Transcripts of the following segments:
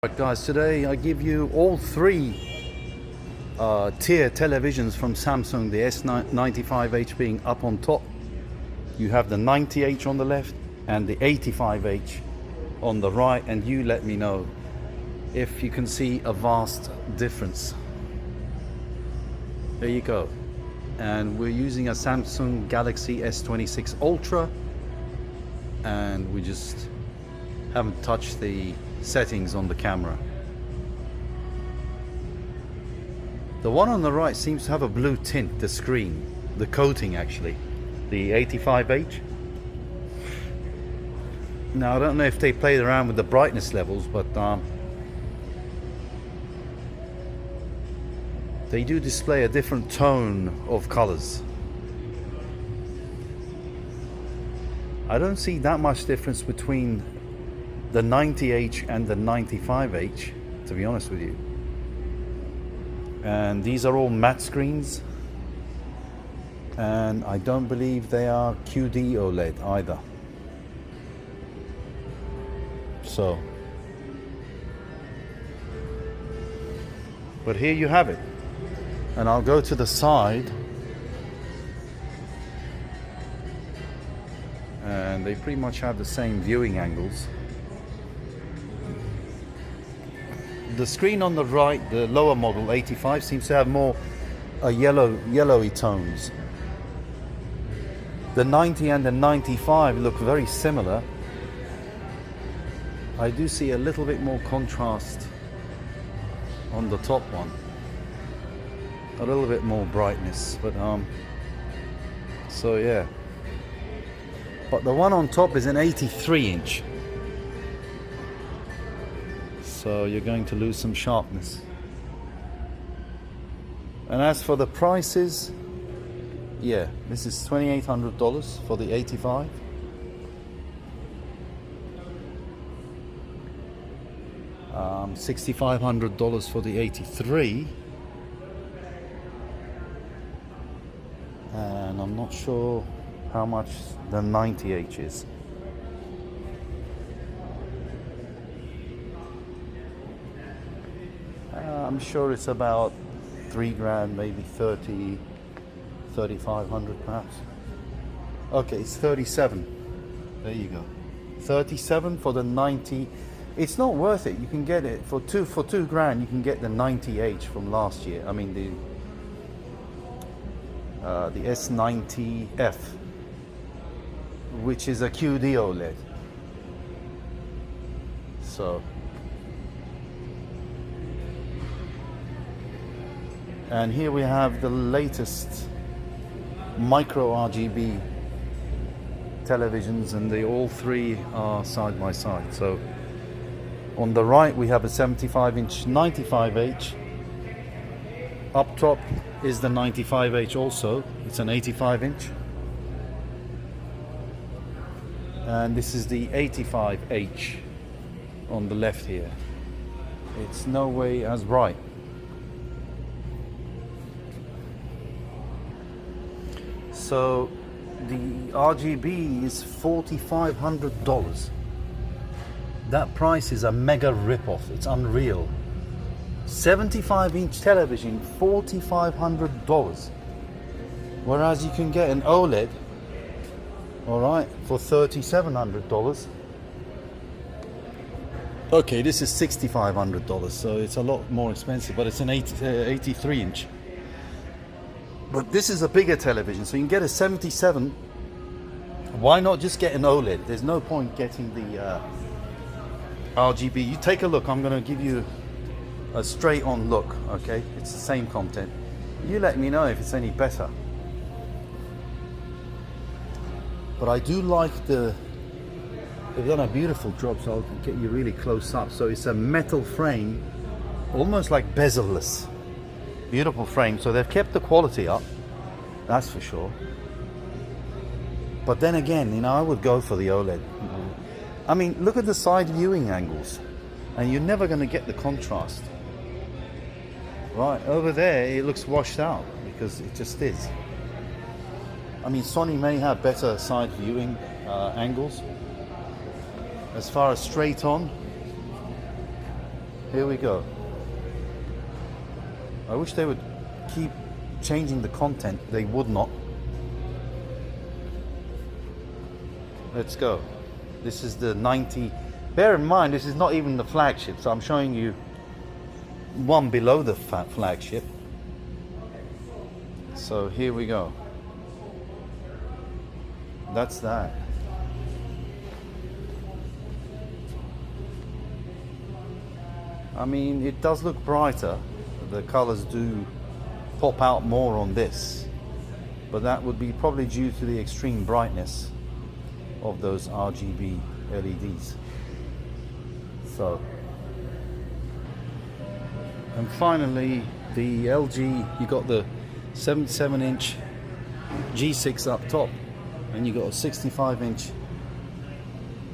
Right guys, today I give you all three tier televisions from Samsung. The S95H being up on top. You have the 90H on the left and the 85H on the right, and you let me know if you can see a vast difference. There you go. And we're using a Samsung Galaxy S26 Ultra, and we just haven't touched the settings on the camera. The one on the right seems to have a blue tint, the screen, the coating actually, the 85H. Now I don't know if they played around with the brightness levels, but they do display a different tone of colors. I don't see that much difference between the 90H and the 95H, to be honest with you. And these are all matte screens, and I don't believe they are QD OLED either. So, but here you have it. And I'll go to the side, and they pretty much have the same viewing angles. The screen on the right, the lower model 85, seems to have more yellowy tones. The 90 and the 95 look very similar. I do see a little bit more contrast on the top one, a little bit more brightness, but so yeah. But the one on top is an 83-inch. So you're going to lose some sharpness. And as for the prices, yeah, this is $2,800 for the 85. $6,500 for the 83. And I'm not sure how much the 90H is. I'm sure it's about $3,000, maybe 30, 3,500 perhaps. Okay, it's 37. There you go. 37 for the 90. It's not worth it. You can get it for $2,000. You can get the 90H from last year. I mean the S90F, which is a QD OLED. So. And here we have the latest micro RGB televisions, and they all three are side by side. So on the right we have a 75-inch 95H. Up top is the 95H also. It's an 85-inch. And this is the 85H on the left here. It's no way as bright. So the RGB is $4,500. That price is a mega rip-off. It's unreal. 75-inch television, $4,500. Whereas you can get an OLED, all right, for $3,700. Okay, this is $6,500, so it's a lot more expensive, but it's an 83-inch. But this is a bigger television, so you can get a 77. Why not just get an OLED? There's no point getting the RGB. You take a look. I'm going to give you a straight on look, okay? It's the same content. You let me know if it's any better. But I do like they've done a beautiful job, so I'll get you really close up. So it's a metal frame, almost like bezel-less. Beautiful frame, so they've kept the quality up, that's for sure. But then again, you know, I would go for the OLED. I mean, look at the side viewing angles, and you're never going to get the contrast. Right over there, it looks washed out because it just is. I mean, Sony may have better side viewing angles. As far as straight on, here we go. I wish they would keep changing the content. They would not. Let's go. This is the 90. Bear in mind, this is not even the flagship, so I'm showing you one below the flagship. So here we go. That's that. I mean, it does look brighter. The colors do pop out more on this, but that would be probably due to the extreme brightness of those RGB LEDs. So, and finally the LG, you got the 77-inch G6 up top, and you got a 65-inch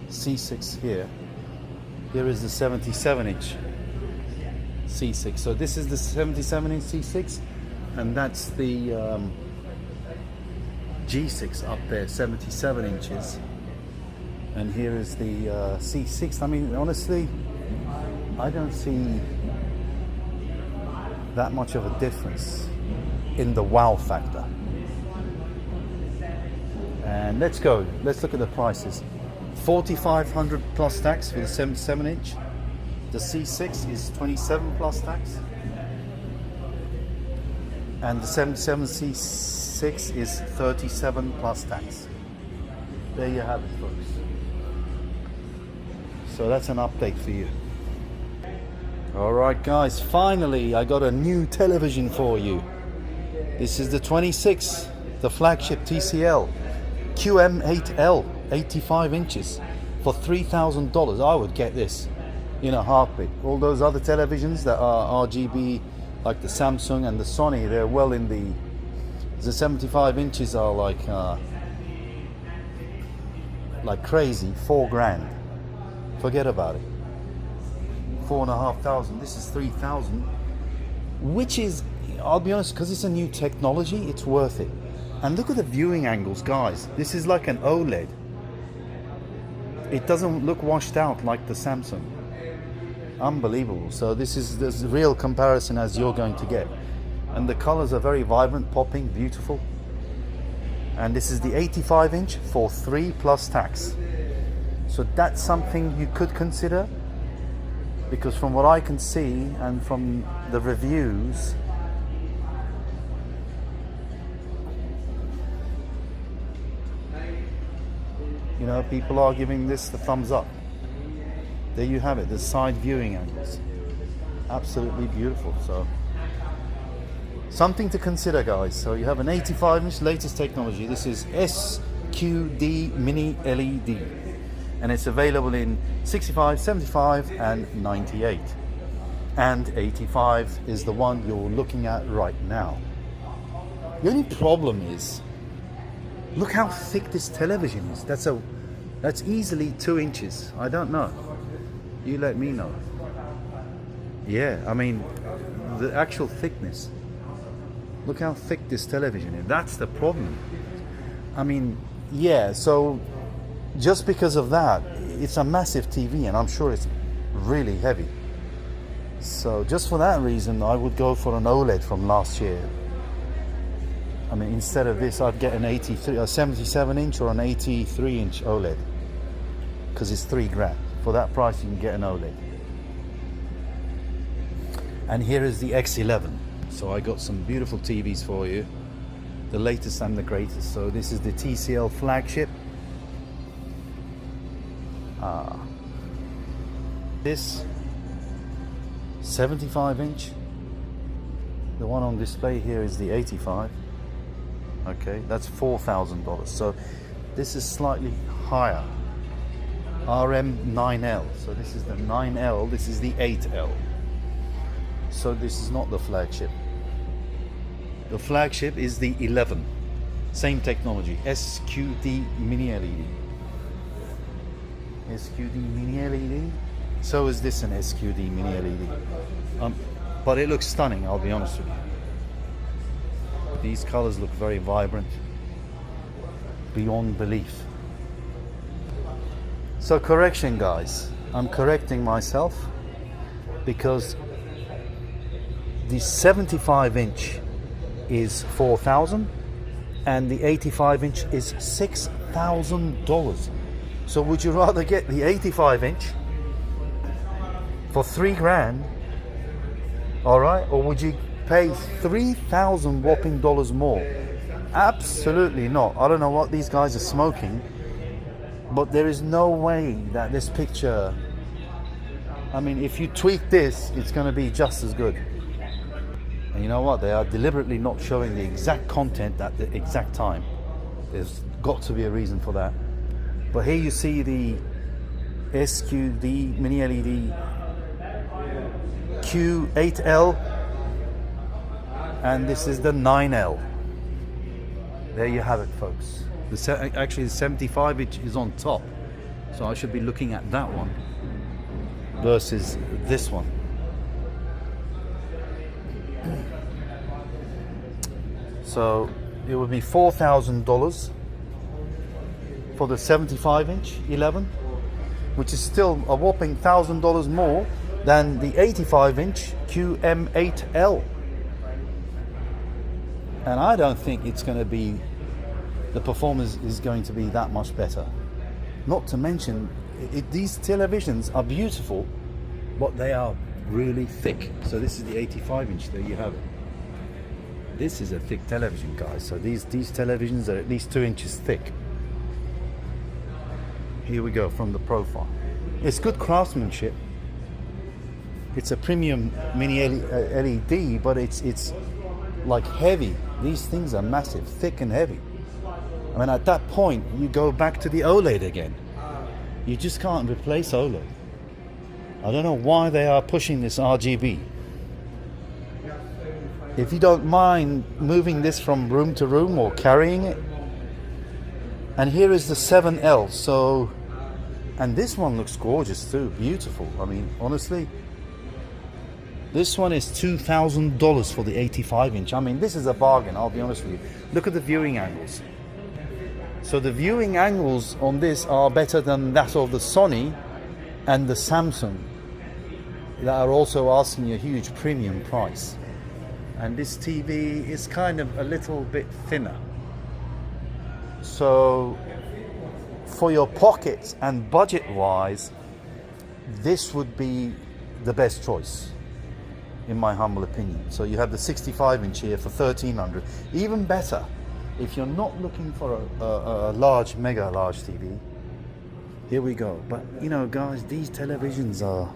C6 here. Here is the 77-inch C6. So this is the 77-inch C6, and that's the G6 up there, 77 inches. And here is the C6. I mean, honestly, I don't see that much of a difference in the wow factor. And let's go. Let's look at the prices. 4,500 plus tax for the 77-inch. The C6 is 27 plus tax. And the 77 C6 is 37 plus tax. There you have it, folks. So that's an update for you. Alright guys, finally I got a new television for you. This is the 26, the flagship TCL QM8L, 85 inches for $3,000. I would get this in a heartbeat. All those other televisions that are RGB, like the Samsung and the Sony, they're well in the 75 inches are like crazy, $4,000. Forget about it. 4,500. This is 3,000, which is, I'll be honest, because it's a new technology, it's worth it. And look at the viewing angles, guys. This is like an OLED. It doesn't look washed out like the Samsung. Unbelievable. So this is the real comparison as you're going to get. And the colors are very vibrant, popping, beautiful. And this is the 85-inch for 3 plus tax. So that's something you could consider, because from what I can see and from the reviews, you know, people are giving this the thumbs up. There you have it, the side viewing angles. Absolutely beautiful. So something to consider, guys. So you have an 85-inch latest technology. This is SQD Mini LED. And it's available in 65, 75 and 98. And 85 is the one you're looking at right now. The only problem is, look how thick this television is. That's easily 2 inches. I don't know. You let me know. Yeah, I mean, the actual thickness. Look how thick this television is. That's the problem. I mean, yeah, so just because of that, it's a massive TV, and I'm sure it's really heavy. So just for that reason, I would go for an OLED from last year. I mean, instead of this, I'd get a 77-inch or an 83-inch OLED, because it's $3,000. For that price, you can get an OLED. And here is the X11. So I got some beautiful TVs for you, the latest and the greatest. So this is the TCL flagship. This 75-inch, the one on display here is the 85. Okay, that's $4,000. So this is slightly higher. RM9L. So this is the 9L, this is the 8L. So this is not the flagship. The flagship is the 11. Same technology, SQD Mini LED. SQD Mini LED. So is this an SQD Mini LED. But it looks stunning, I'll be honest with you. These colors look very vibrant, beyond belief. So correction, guys, I'm correcting myself. because the 75-inch is $4,000 and the 85-inch is $6,000. So would you rather get the 85-inch for $3,000, all right, or would you pay 3,000 whopping dollars more? Absolutely not. I don't know what these guys are smoking, but there is no way that this picture, I mean, if you tweak this, it's going to be just as good. And you know what? They are deliberately not showing the exact content at the exact time. There's got to be a reason for that. But here you see the SQD mini LED Q8L, and this is the 9L. There you have it, folks. Actually, the 75-inch is on top, so I should be looking at that one versus this one. So it would be $4,000 for the 75-inch 11, which is still a whopping $1,000 more than the 85-inch QM8L. And I don't think it's going to be, the performance is going to be that much better. Not to mention, these televisions are beautiful, but they are really thick. So this is the 85-inch, there you have it. This is a thick television, guys. So these televisions are at least 2 inches thick. Here we go from the profile. It's good craftsmanship. It's a premium mini LED, but it's like heavy. These things are massive, thick and heavy. I mean, at that point, you go back to the OLED again. You just can't replace OLED. I don't know why they are pushing this RGB. If you don't mind moving this from room to room or carrying it. And here is the 7L. So, and this one looks gorgeous too, beautiful. I mean, honestly, this one is $2,000 for the 85-inch. I mean, this is a bargain, I'll be honest with you. Look at the viewing angles. So the viewing angles on this are better than that of the Sony and the Samsung that are also asking a huge premium price. And this TV is kind of a little bit thinner. So for your pockets and budget wise, this would be the best choice, in my humble opinion. So you have the 65-inch here for $1,300. Even better, if you're not looking for a large, mega large TV, here we go. But you know, guys, these televisions are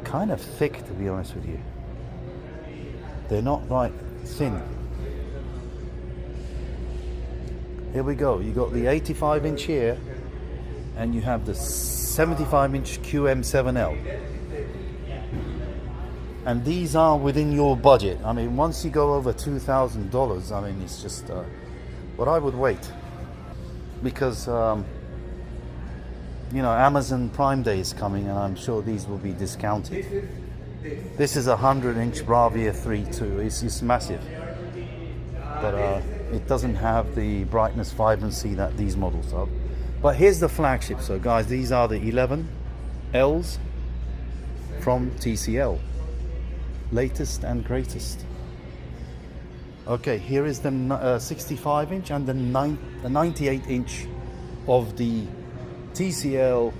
kind of thick, to be honest with you. They're not like thin. Here we go. You got the 85-inch here, and you have the 75-inch QM7L. And these are within your budget. I mean, once you go over $2,000, I mean, it's just, but I would wait. Because, you know, Amazon Prime Day is coming, and I'm sure these will be discounted. This is a 100-inch Bravia 3.2. It's massive. But it doesn't have the brightness, vibrancy that these models have. But here's the flagship. So guys, these are the 11Ls from TCL. Latest and greatest. Okay, here is the 65-inch and the 98-inch of the TCL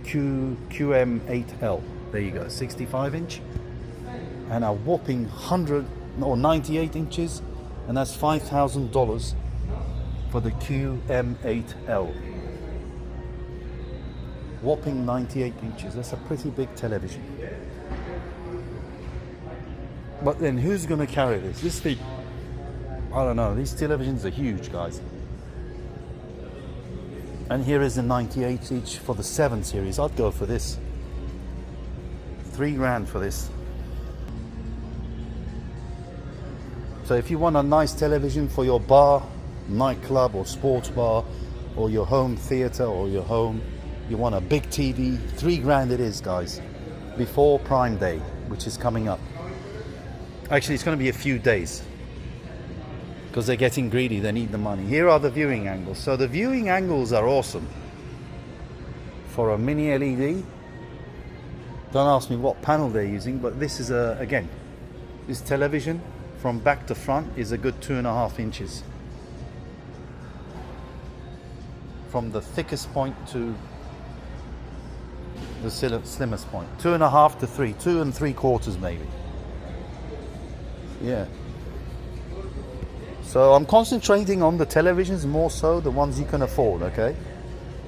QM8L. There you go, 65-inch and a whopping 100 or 98 inches, and that's $5,000 for the QM8L. Whopping 98 inches. That's a pretty big television. But then who's going to carry this? This thing, I don't know. These televisions are huge, guys. And here is the 98-inch for the 7 series. I'd go for this. $3,000 for this. So if you want a nice television for your bar, nightclub or sports bar, or your home theater, or your home, you want a big TV, $3,000 it is, guys, before Prime Day, which is coming up. Actually, it's going to be a few days because they're getting greedy. They need the money. Here are the viewing angles. So the viewing angles are awesome for a mini LED. Don't ask me what panel they're using, but this is again, this television from back to front is a good 2.5 inches. From the thickest point to the slimmest point. 2.5 to 3, 2 3/4 maybe. Yeah. So I'm concentrating on the televisions more so, the ones you can afford, okay?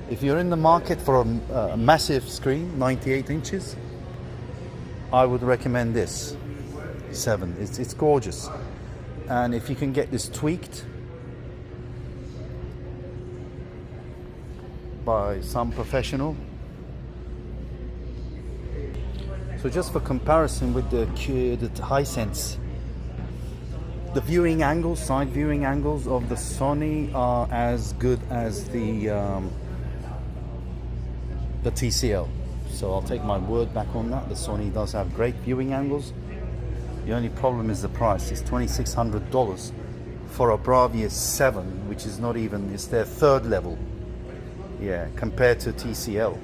If you're in the market for a massive screen, 98 inches, I would recommend this 7. It's gorgeous. And if you can get this tweaked by some professional. So just for comparison with the Hisense, the viewing angles, side viewing angles of the Sony are as good as the TCL. So I'll take my word back on that. The Sony does have great viewing angles. The only problem is the price. It's $2,600 for a Bravia 7, which is not even, it's their 3rd level. Yeah, compared to TCL.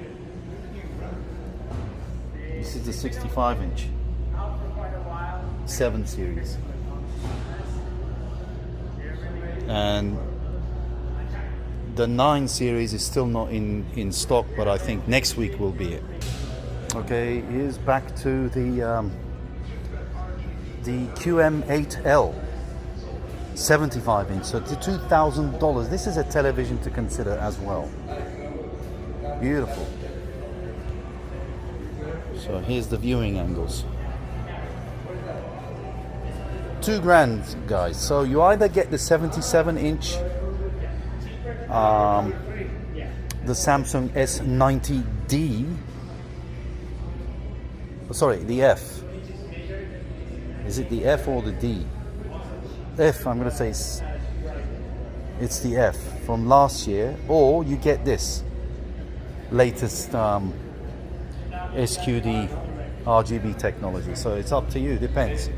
This is the 65-inch 7 series. And the 9 series is still not in stock, but I think next week will be it. Okay, here's back to the QM8L 75-inch, so to $2,000. This is a television to consider as well. Beautiful. So here's the viewing angles. $2,000, guys. So you either get the 77-inch, the Samsung S90D. Sorry, the F. Is it the F or the D? F. I'm going to say it's the F from last year, or you get this latest SQD RGB technology. So it's up to you. Depends.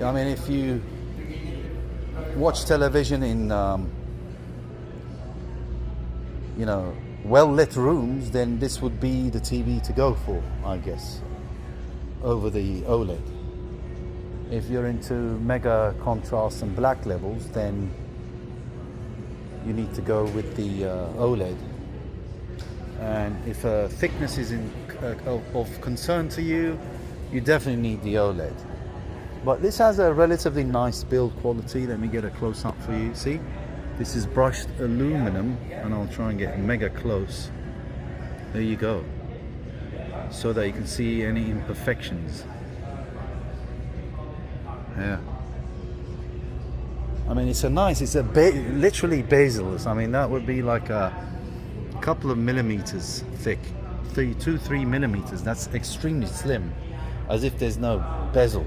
I mean, if you watch television in you know, well-lit rooms, then this would be the TV to go for, I guess, over the OLED. If you're into mega contrast and black levels, then you need to go with the OLED. And if thickness is of concern to you, you definitely need the OLED. But this has a relatively nice build quality. Let me get a close-up for you. See? This is brushed aluminum, and I'll try and get mega close. There you go. So that you can see any imperfections. Yeah. I mean, it's literally bezels. I mean, that would be like a couple of millimeters thick. 2-3 millimeters. That's extremely slim. As if there's no bezel.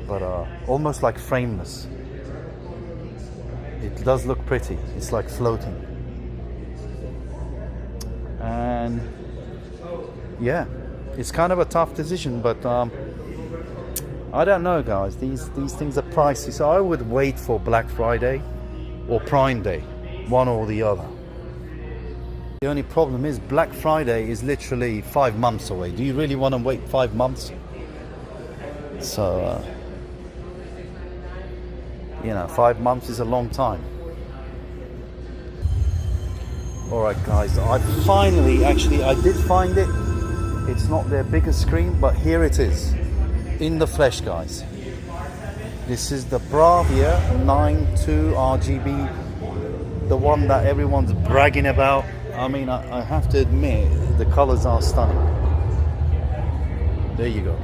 But almost like frameless. It does look pretty. It's like floating. And yeah, it's kind of a tough decision, but I don't know, guys. These things are pricey, so I would wait for Black Friday or Prime Day, one or the other. The only problem is Black Friday is literally 5 months away. Do you really want to wait 5 months? So you know, 5 months is a long time. Alright guys, I finally, actually I did find it. It's not their biggest screen, but here it is. In the flesh, guys. This is the Bravia 9.2 RGB. The one that everyone's bragging about. I mean, I have to admit, the colors are stunning. There you go.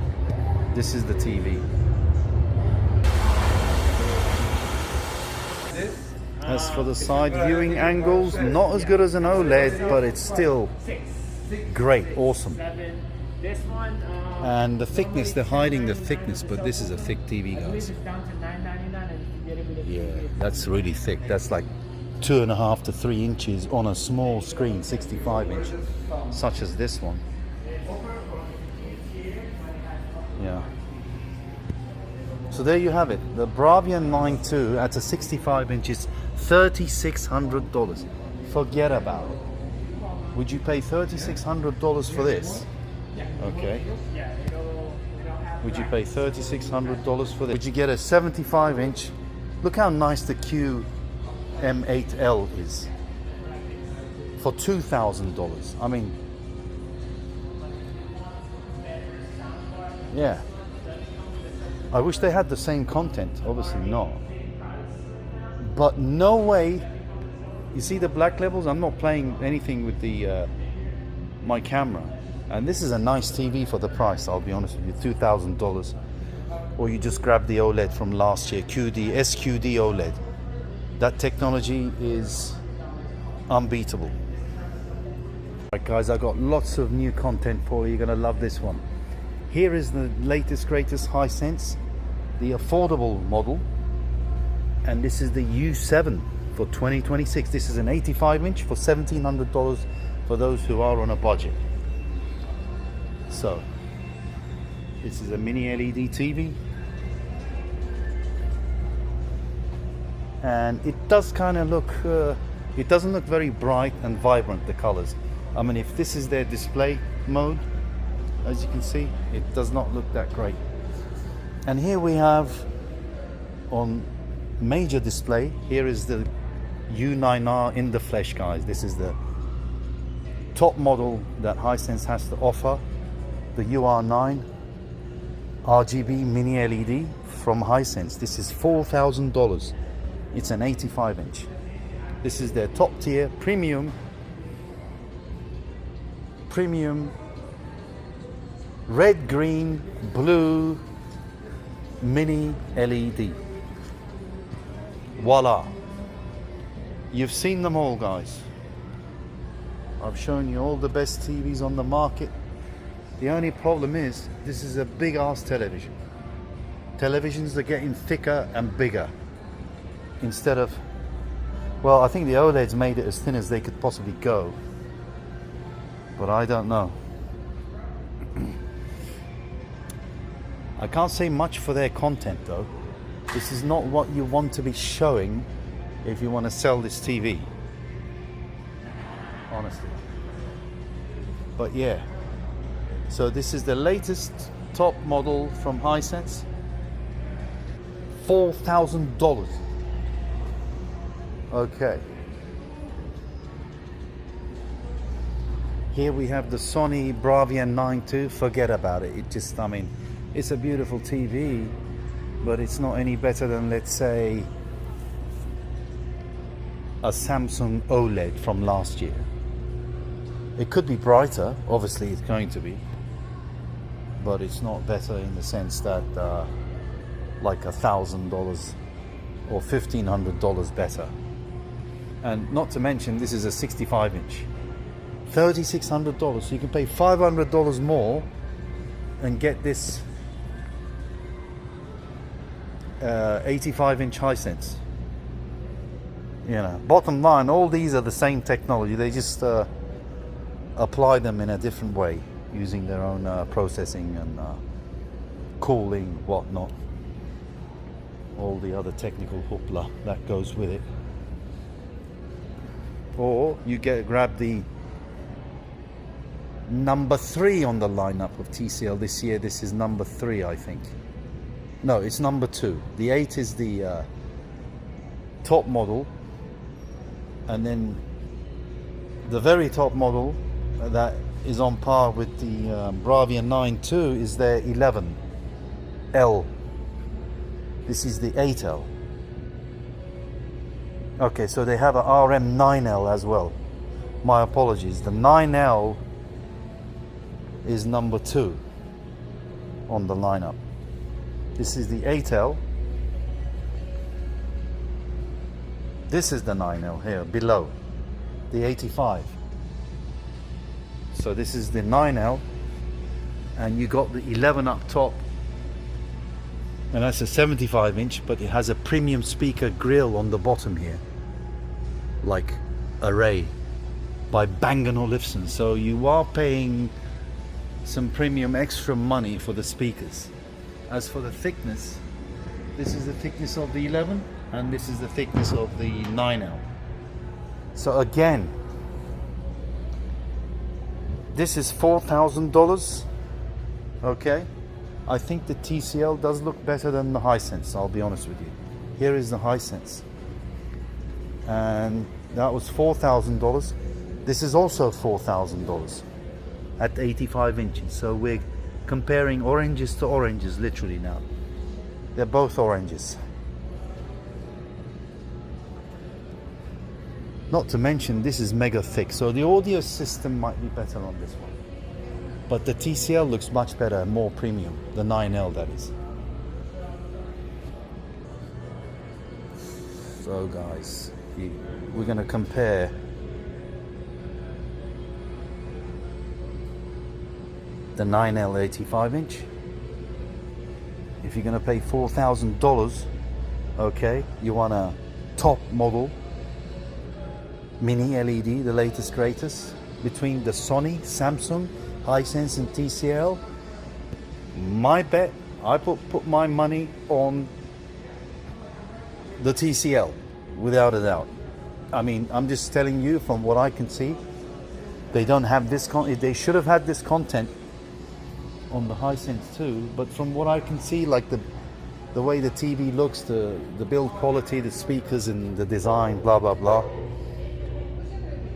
This is the TV. As for the side viewing angles, not as good as an OLED, but it's still great, awesome. And the thickness, they're hiding the thickness, but this is a thick TV, guys. Yeah, that's really thick. That's like 2.5 to 3 inches on a small screen, 65-inch, such as this one. Yeah. So there you have it. The Bravia 9.2 at a 65 inches, $3,600. Forget about it. Would you pay $3,600 for this? Okay. Would you pay $3,600 for this? Would you get a 75-inch? Look how nice the QM8L is for $2,000. I mean, yeah. I wish they had the same content. Obviously not. But no way. You see the black levels? I'm not playing anything with the my camera. And this is a nice TV for the price, I'll be honest with you, $2,000. Or you just grab the OLED from last year, SQD OLED. That technology is unbeatable. Alright guys, I got lots of new content for you. You're gonna love this one. Here is the latest, greatest Hisense, the affordable model. And this is the U7 for 2026. This is an 85-inch for $1,700 for those who are on a budget. So, this is a mini LED TV. And it does kind of look, it doesn't look very bright and vibrant, the colors. I mean, if this is their display mode, as you can see, it does not look that great. And here we have on major display, here is the U9R in the flesh, guys. This is the top model that Hisense has to offer. The UR9 RGB mini LED from Hisense. This is $4,000. It's an 85-inch. This is their top tier premium red, green, blue mini LED. Voila. You've seen them all, guys. I've shown you all the best TVs on the market. The only problem is, this is a big ass television. Televisions are getting thicker and bigger. Instead of, well, I think the OLEDs made it as thin as they could possibly go. But I don't know. I can't say much for their content though. This is not what you want to be showing if you want to sell this TV. Honestly. But yeah. So this is the latest top model from Hisense. $4,000. Okay. Here we have the Sony Bravia 9 II. Forget about it. It just, I mean, it's a beautiful TV, but it's not any better than, let's say, a Samsung OLED from last year. It could be brighter, obviously it's going to be, but it's not better in the sense that like $1,000 or $1,500 better. And not to mention, this is a 65-inch. $3,600, so you can pay $500 more and get this 85-inch Hisense. You know, bottom line, all these are the same technology. They just apply them in a different way, using their own processing and cooling, whatnot. All the other technical hoopla that goes with it. Or you grab the number 3 on the lineup of TCL this year. This is number 3, I think. No, it's number 2. The 8 is the top model, and then the very top model that is on par with the Bravia 9 II is their 11L. This is the 8L. Okay, so they have a RM9L as well. My apologies. The 9L is number 2 on the lineup. This is the 8L. This is the 9L here below, the 85. So this is the 9L, and you got the 11 up top, and that's a 75-inch, but it has a premium speaker grill on the bottom here, like Array by Bang & Olufsen. So you are paying some premium extra money for the speakers. As for the thickness, this is the thickness of the 11, and this is the thickness of the 9L. So again, This is $4,000. Okay, I think the TCL does look better than the Hisense, I'll be honest with you. Here is the Hisense, and that was $4,000. This is also $4,000 at 85 inches. So we're comparing oranges to oranges literally now. They're both oranges. Not to mention this is mega thick, so the audio system might be better on this one. But the TCL looks much better, more premium, the 9L that is. So guys, we're going to compare the 9L 85 inch. If you're going to pay $4,000, okay, you want a top model mini LED, the latest greatest, between the Sony, Samsung, Hisense and TCL, my bet, I put my money on the TCL without a doubt. I mean, I'm just telling you from what I can see, they don't have this they should have had this content on the Hisense too, but from what I can see, like the way the TV looks, the build quality, the speakers and the design, blah blah blah,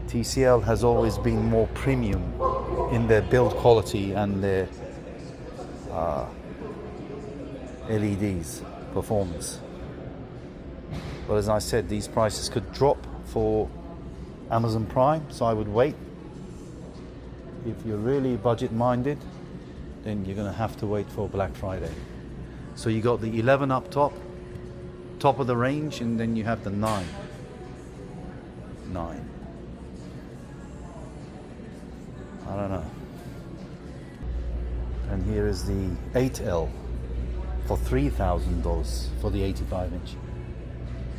TCL has always been more premium in their build quality and their LEDs performance. But as I said, these prices could drop for Amazon Prime, so I would wait. If you're really budget minded, then you're going to have to wait for Black Friday. So you got the 11 up top of the range, and then you have the 9. I don't know. And here is the 8L for $3,000 for the 85 inch.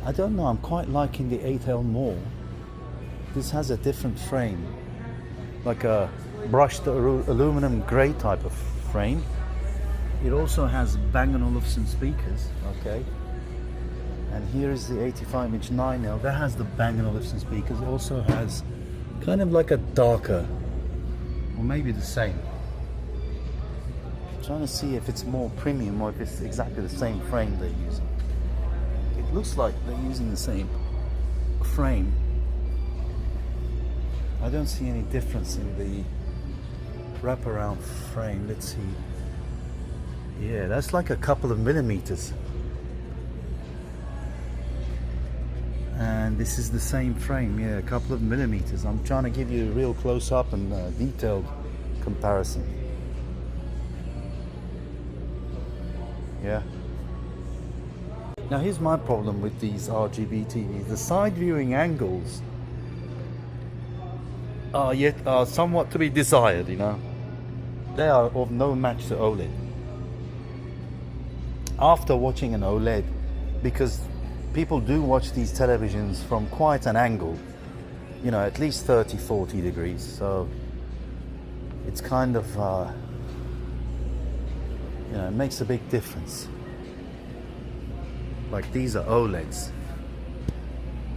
I don't know, I'm quite liking the 8L more. This has a different frame, like a brushed aluminum grey type of frame. It also has Bang & Olufsen speakers, okay. And here is the 85 inch 9L. That has the Bang & Olufsen speakers. It also has kind of like a darker, or maybe the same. I'm trying to see if it's more premium or if it's exactly the same frame they're using. It looks like they're using the same frame. I don't see any difference in the wraparound frame. Let's see. Yeah, that's like a couple of millimeters. And this is the same frame, yeah, a couple of millimeters. I'm trying to give you a real close-up and detailed comparison. Yeah. Now here's my problem with these RGB TVs. The side viewing angles are somewhat to be desired, you know. They are of no match to OLED. After watching an OLED, because people do watch these televisions from quite an angle, you know, at least 30-40 degrees, so it's kind of you know, it makes a big difference. Like these are OLEDs,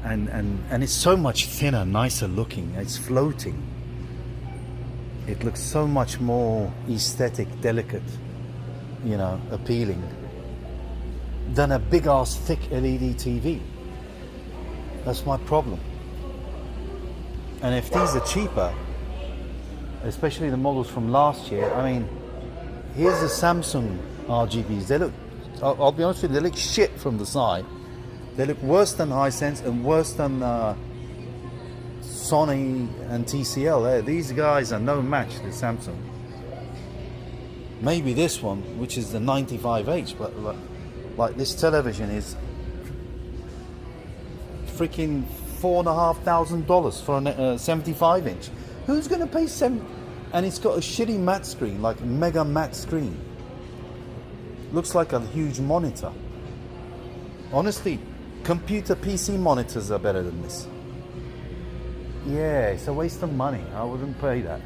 and it's so much thinner, nicer looking. It's floating. It looks so much more aesthetic, delicate, you know, appealing than a big ass thick LED TV. That's my problem. And if these are cheaper, especially the models from last year, I mean, here's the Samsung RGBs. They look, I'll be honest with you, they look shit from the side. They look worse than Hisense and worse than Sony and TCL. These guys are no match to Samsung. Maybe this one, which is the 95H, but like this television is freaking $4,500 for a 75 inch. Who's going to pay and it's got a shitty matte screen, like a mega matte screen. Looks like a huge monitor. Honestly, computer PC monitors are better than this. Yeah, it's a waste of money. I wouldn't pay that.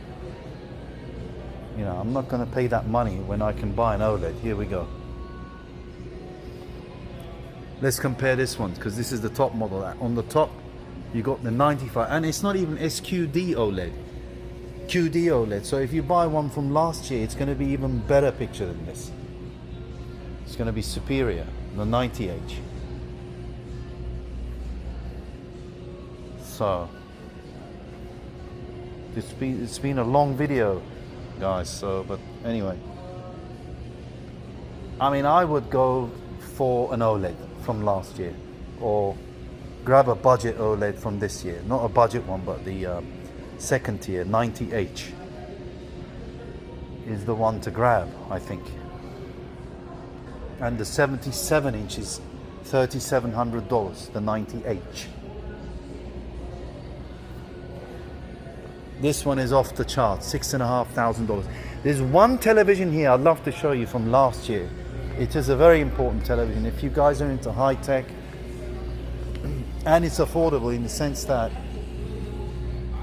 You know, I'm not going to pay that money when I can buy an OLED. Here we go. Let's compare this one, because this is the top model. On the top, you got the 95, and it's not even SQD OLED. QD OLED. So if you buy one from last year, it's going to be even better picture than this. It's going to be superior, the 90H. So it's been a long video, guys. So, but anyway, I mean, I would go for an OLED from last year, or grab a budget OLED from this year. Not a budget one, but the second tier 90H is the one to grab, I think. And the 77-inch is $3,700, the 90H. This one is off the chart, $6,500. There's one television here I'd love to show you from last year. It is a very important television. If you guys are into high tech, and it's affordable in the sense that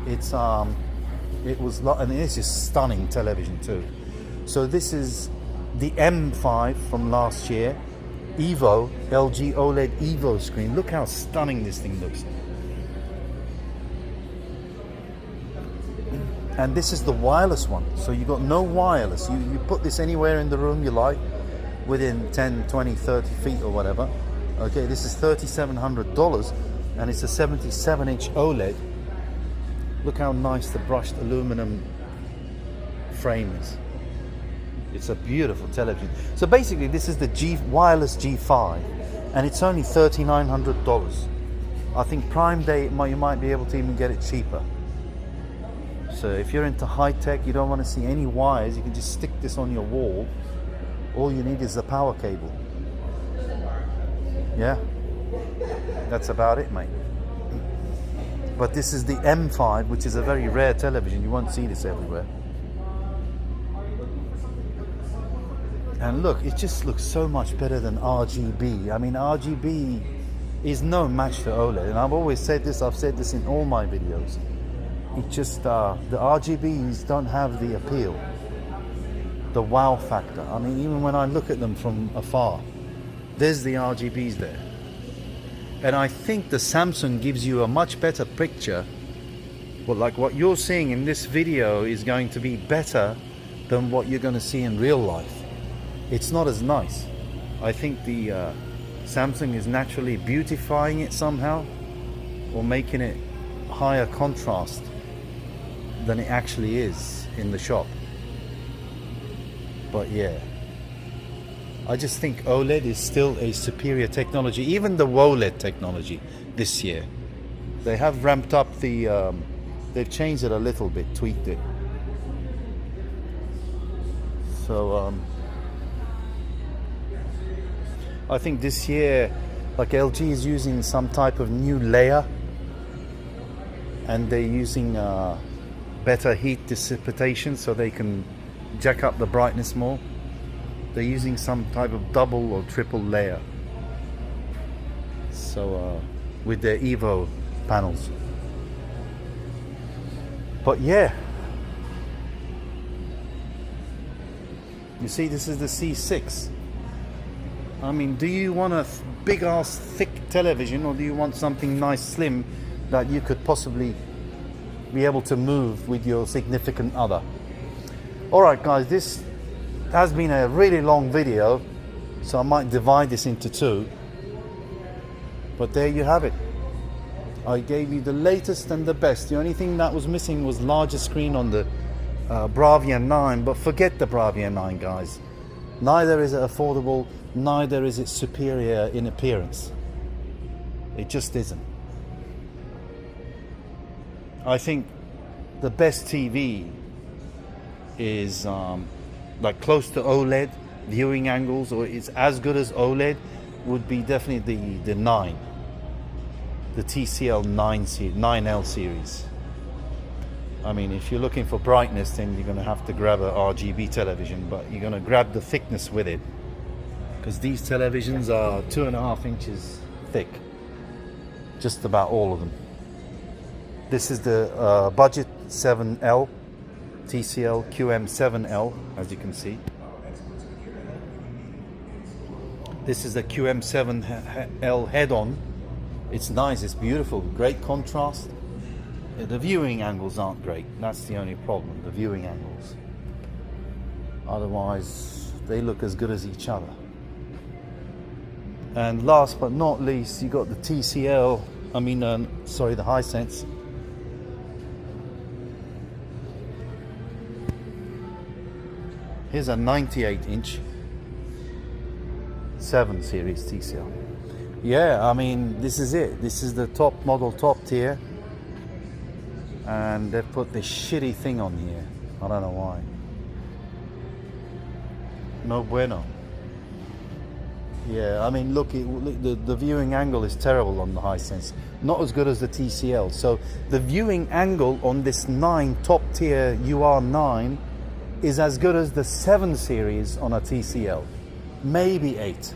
it's and it's just stunning television too. So this is the M5 from last year, Evo, LG OLED Evo screen. Look how stunning this thing looks. And this is the wireless one. So you got no wireless. You put this anywhere in the room you like, within 10, 20, 30 feet or whatever. Okay, this is $3,700, and it's a 77-inch OLED. Look how nice the brushed aluminum frame is. It's a beautiful television. So basically this is the wireless G5, and it's only $3,900. I think Prime Day you might be able to even get it cheaper. So if you're into high tech, you don't want to see any wires, you can just stick this on your wall. All you need is a power cable. Yeah, that's about it, mate. But this is the M5, which is a very rare television. You won't see this everywhere. And look, it just looks so much better than RGB. I mean, RGB is no match to OLED. And I've always said this, I've said this in all my videos. It just, the RGBs don't have the appeal, the wow factor. I mean, even when I look at them from afar, there's the RGBs there. And I think the Samsung gives you a much better picture. Well, like what you're seeing in this video is going to be better than what you're going to see in real life. It's not as nice. I think the Samsung is naturally beautifying it somehow, or making it higher contrast than it actually is in the shop. But yeah, I just think OLED is still a superior technology. Even the OLED technology this year, they have ramped up the they've changed it a little bit, tweaked it. So I think this year, like, LG is using some type of new layer, and they're using better heat dissipation so they can jack up the brightness more. They're using some type of double or triple layer. So with their Evo panels. But yeah, you see, this is the C6. I mean, do you want a big ass thick television, or do you want something nice slim that you could possibly be able to move with your significant other? Alright guys, this has been a really long video, so I might divide this into two. But there you have it. I gave you the latest and the best. The only thing that was missing was larger screen on the Bravia 9, but forget the Bravia 9, guys. Neither is it affordable, neither is it superior in appearance. It just isn't. I think the best TV is like close to OLED viewing angles, or it's as good as OLED, would be definitely the 9, the TCL 9L series. I mean, if you're looking for brightness, then you're going to have to grab a RGB television, but you're going to grab the thickness with it, because these televisions are 2.5 inches thick, just about all of them. This is the budget 7L, TCL QM7L, as you can see. This is the QM7L head-on. It's nice, it's beautiful, great contrast. The viewing angles aren't great. That's the only problem, the viewing angles. Otherwise, they look as good as each other. And last but not least, you got the TCL, the Hisense. Here's a 98-inch 7 series TCL. Yeah, I mean, this is it. This is the top model, top tier. And they've put this shitty thing on here. I don't know why. No bueno. Yeah, I mean, look, the viewing angle is terrible on the Hisense. Not as good as the TCL. So the viewing angle on this 9 top tier UR9 is as good as the 7 series on a TCL. Maybe 8.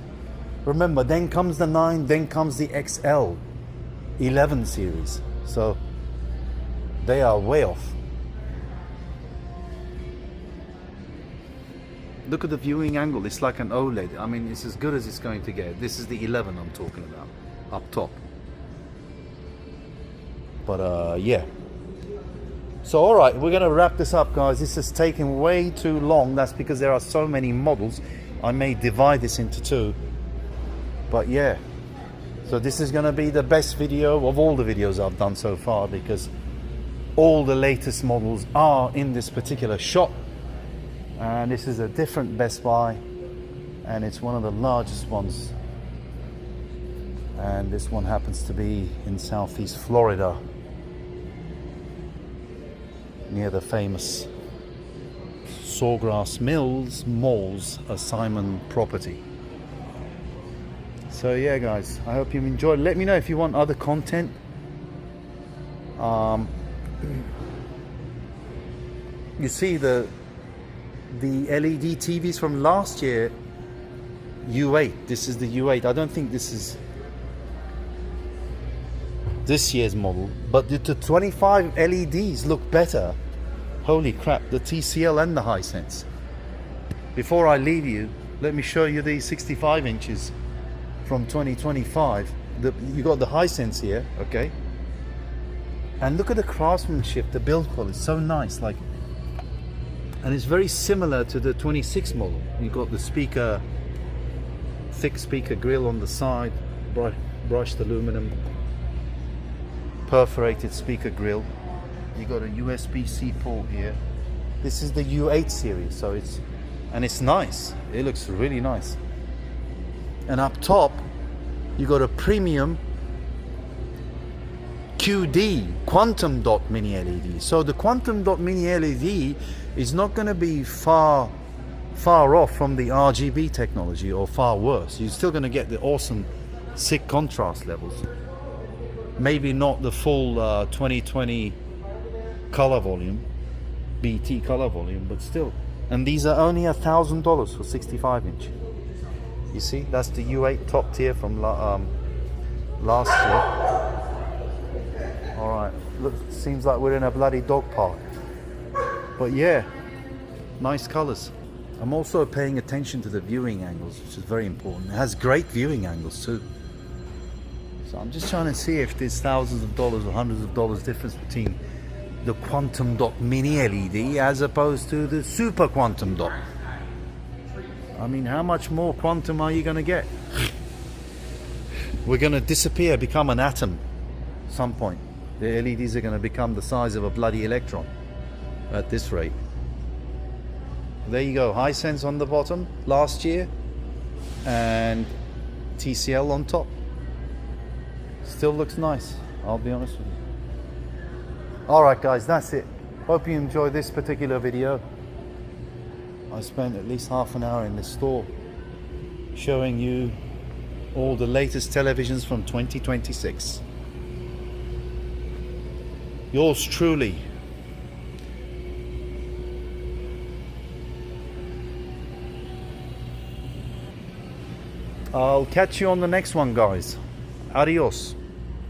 Remember, then comes the 9, then comes the XL11 series. So they are way off. Look at the viewing angle, it's like an OLED. I mean, it's as good as it's going to get. This is the 11 I'm talking about, up top. But yeah. So alright, we're going to wrap this up, guys. This is taking way too long. That's because there are so many models. I may divide this into 2. But yeah. So this is going to be the best video of all the videos I've done so far, because all the latest models are in this particular shop. And this is a different Best Buy, and it's one of the largest ones, and this one happens to be in Southeast Florida, near the famous Sawgrass Mills Malls, a Simon property. So yeah, guys, I hope you enjoyed. Let me know if you want other content. You see the LED TVs from last year, U8. This is the U8. I don't think this is this year's model, but the 25 LEDs look better. Holy crap, the TCL and the Hisense. Before I leave you, let me show you these 65 inches from 2025. You got the Hisense here, okay? And look at the craftsmanship, the build quality, it's so nice. Like, and it's very similar to the 26 model. You've got the speaker, thick speaker grill on the side, brushed aluminum, perforated speaker grill. You got a USB-C port here. This is the U8 series, so it's nice. It looks really nice. And up top, you got a premium QD quantum dot mini LED. So the quantum dot mini LED is not going to be far off from the RGB technology, or far worse. You're still going to get the awesome sick contrast levels. Maybe not the full 2020 color volume, BT color volume, but still. And these are only $1,000 for 65 inch. You see, that's the U8 top tier from last year. Alright, look, seems like we're in a bloody dog park. But yeah, nice colors. I'm also paying attention to the viewing angles, which is very important. It has great viewing angles too. So I'm just trying to see if there's thousands of dollars or hundreds of dollars difference between the quantum dot mini LED as opposed to the super quantum dot. I mean, how much more quantum are you going to get? We're going to disappear, become an atom at some point. The LEDs are going to become the size of a bloody electron at this rate. There you go, Hisense on the bottom last year and TCL on top. Still looks nice, I'll be honest with you. Alright guys, that's it. Hope you enjoyed this particular video. I spent at least half an hour in this store showing you all the latest televisions from 2026. Yours truly. I'll catch you on the next one, guys. Adios.